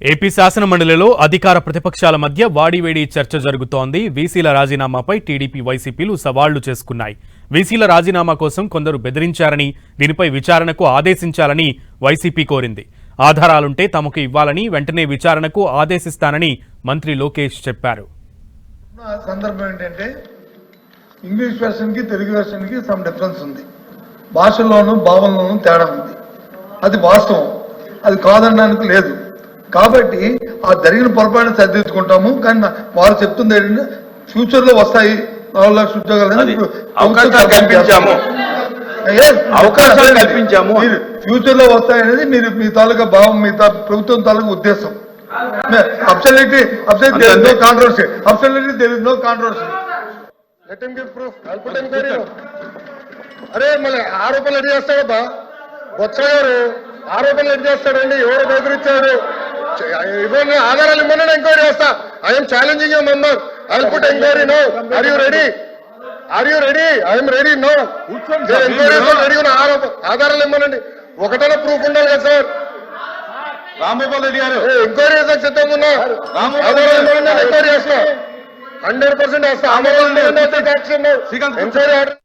AP శాసనమండలిలో అధికార ప్రతిపక్షాల మధ్య వాడివేడి చర్చ జరుగుతోంది. వీసీల రాజీనామాపై టీడీపీ వైసీపీలు సవాళ్లు చేసుకున్నాయి. వీసీల రాజీనామా కోసం కొందరు బెదిరించారని, దీనిపై విచారణకు ఆదేశించాలని వైసీపీ కోరింది. ఆధారాలుంటే తమకు ఇవ్వాలని, వెంటనే విచారణకు ఆదేశిస్తానని మంత్రి లోకేష్ చెప్పారు. సందర్భం ఏంటంటే ఇంగ్లీష్ వెర్షన్ కి తెలుగు వెర్షన్ కి సమ్ డిఫరెన్స్ ఉంది. భాషల్లోనూ భావంలోనూ తేడా ఉంది. అది వాస్తవం, అది కాదనడానికి లేదు. కాబట్టి ఆ జరిగిన పొరపాటును సరిదిద్దుకుంటాము. కానీ వారు చెప్తుంది ఏంటంటే ఫ్యూచర్ లో వస్తాయి 4 లక్షల ఉద్యోగాలు కల్పించాము, ఫ్యూచర్ లో వస్తాయి అనేది మీరు మీ తాలూకా భావం, మీ ప్రభుత్వం తాలూకా ఉద్దేశం. Absolutely no controversy, absolutely there is no controversy. Let him give proof. అరే మళ్ళీ ఆరోపణలు ఎన్ని చేస్తాడబ్బా బొత్స గారు? ఆరోపణలు ఎన్ని చేస్తాడండి? ఎవరు బెదిరించాడు? ఇవన్నీ ఆధారాలు ఇవ్వమని ఎంక్వైరీ చేస్తా. I'm challenging you member. I'll put enquiry now. Are you ready? I'm ready now. Enquiry ready ఉన్న ఆధారాలు ఇవ్వమనండి. ఒకటైనా ప్రూఫ్ ఉండాలి కదా సార్. రాంభూపాల్ రెడ్డి గారు ఎంక్వైరీ చేసాక సిద్ధంగా ఉన్నా. ఆధారాలు ఇవ్వమని ఎంక్వైరీ చేస్తా. 100% వేస్తా. Enquiry order